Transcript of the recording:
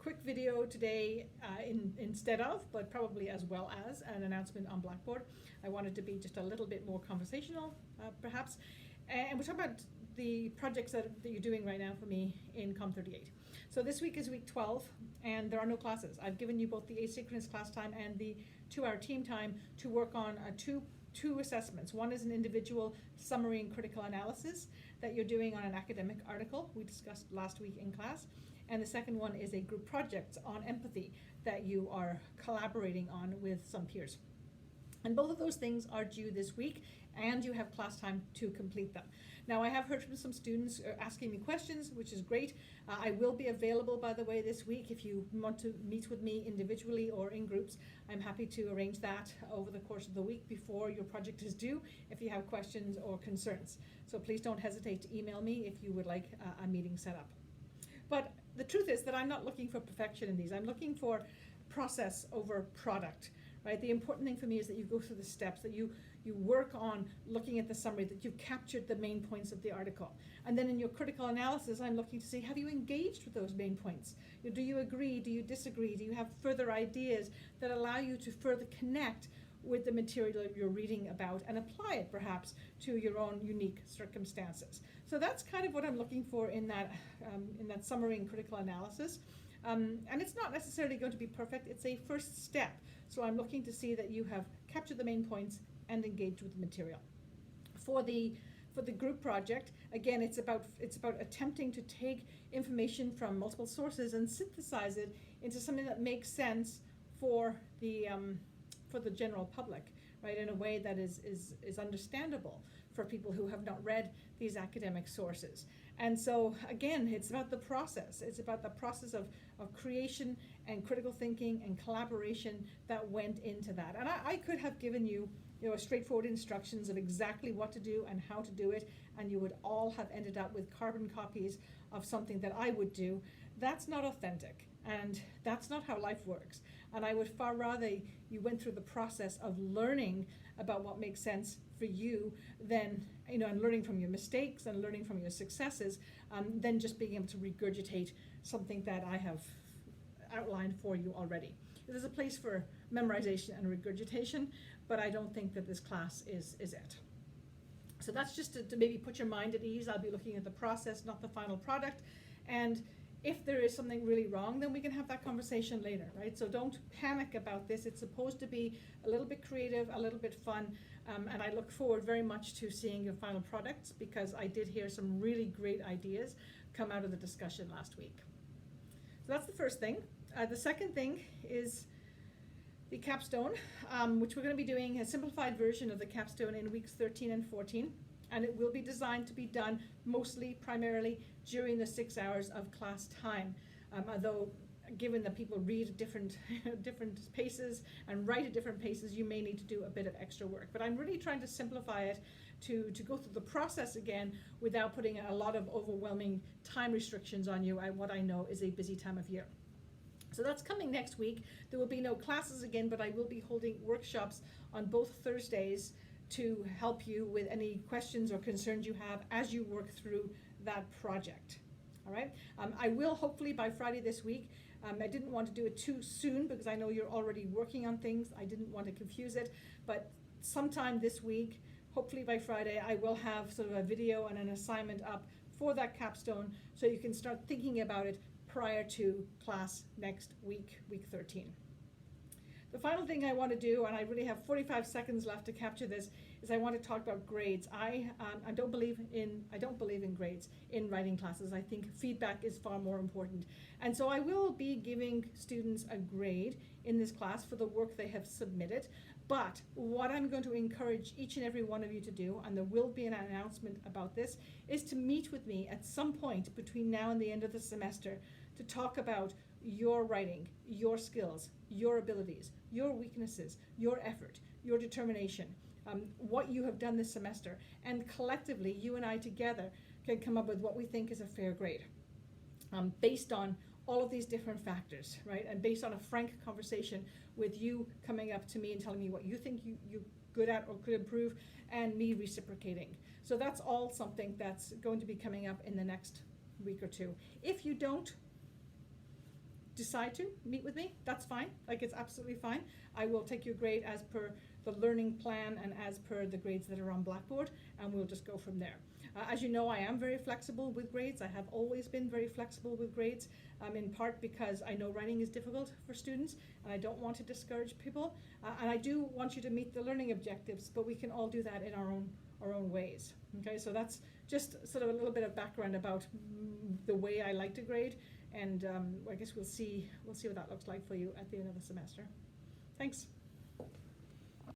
quick video today instead of, but probably as well as, an announcement on Blackboard. I wanted to be just a little bit more conversational, perhaps. And we're talking about the projects that you're doing right now for me in Comm38. So this week is week 12, and there are no classes. I've given you both the asynchronous class time and the 2-hour team time to work on two assessments. One is an individual summary and critical analysis that you're doing on an academic article we discussed last week in class. And the second one is a group project on empathy that you are collaborating on with some peers. And both of those things are due this week, and you have class time to complete them. Now, I have heard from some students asking me questions, which is great. I will be available, by the way, this week. If you want to meet with me individually or in groups, I'm happy to arrange that over the course of the week before your project is due, if you have questions or concerns. So please don't hesitate to email me if you would like a meeting set up. But the truth is that I'm not looking for perfection in these. I'm looking for process over product, right? The important thing for me is that you go through the steps, that you work on looking at the summary, that you've captured the main points of the article. And then in your critical analysis, I'm looking to see, have you engaged with those main points? Do you agree? Do you disagree? Do you have further ideas that allow you to further connect with the material you're reading about and apply it perhaps to your own unique circumstances? So that's kind of what I'm looking for in that summary and critical analysis. And it's not necessarily going to be perfect. It's a first step. So I'm looking to see that you have captured the main points and engaged with the material. For the group project, again, it's about attempting to take information from multiple sources and synthesize it into something that makes sense for the general public, right, in a way that is understandable for people who have not read these academic sources. And so, again, it's about the process. It's about the process of creation and critical thinking and collaboration that went into that. And I could have given you, straightforward instructions of exactly what to do and how to do it, and you would all have ended up with carbon copies of something that I would do. That's not authentic, and that's not how life works. And I would far rather you went through the process of learning about what makes sense for you than, and learning from your mistakes and learning from your successes, than just being able to regurgitate something that I have outlined for you already. There's a place for memorization and regurgitation, but I don't think that this class is it. So that's just to maybe put your mind at ease. I'll be looking at the process, not the final product. And if there is something really wrong, then we can have that conversation later, right? So don't panic about this. It's supposed to be a little bit creative, a little bit fun, and I look forward very much to seeing your final products, because I did hear some really great ideas come out of the discussion last week. So that's the first thing. The second thing is the capstone, which we're going to be doing a simplified version of the capstone in weeks 13 and 14. And it will be designed to be done primarily during the 6 hours of class time. Although, given that people read at different paces and write at different paces, you may need to do a bit of extra work. But I'm really trying to simplify it to go through the process again without putting a lot of overwhelming time restrictions on you at what I know is a busy time of year. So that's coming next week. There will be no classes again, but I will be holding workshops on both Thursdays to help you with any questions or concerns you have as you work through that project. All right. I will hopefully by Friday this week. I didn't want to do it too soon because I know you're already working on things. I didn't want to confuse it, but sometime this week, hopefully by Friday, I will have sort of a video and an assignment up for that capstone so you can start thinking about it prior to class next week, week 13. The final thing I want to do, and I really have 45 seconds left to capture this, is I want to talk about grades. I don't believe in grades in writing classes. I think feedback is far more important. And so I will be giving students a grade in this class for the work they have submitted. But what I'm going to encourage each and every one of you to do, and there will be an announcement about this, is to meet with me at some point between now and the end of the semester to talk about your writing, your skills, your abilities, your weaknesses, your effort, your determination, what you have done this semester. And collectively, you and I together can come up with what we think is a fair grade based on all of these different factors, right? And based on a frank conversation with you coming up to me and telling me what you think you're good at or could improve, and me reciprocating. So that's all something that's going to be coming up in the next week or two. If you don't decide to meet with me, that's fine. Like, it's absolutely fine. I will take your grade as per the learning plan and as per the grades that are on Blackboard, and we'll just go from there. As you know, I am very flexible with grades. I have always been very flexible with grades, in part because I know writing is difficult for students, and I don't want to discourage people. And I do want you to meet the learning objectives, but we can all do that in our own ways. Okay, so that's just sort of a little bit of background about the way I like to grade, and I guess we'll see what that looks like for you at the end of the semester. Thanks.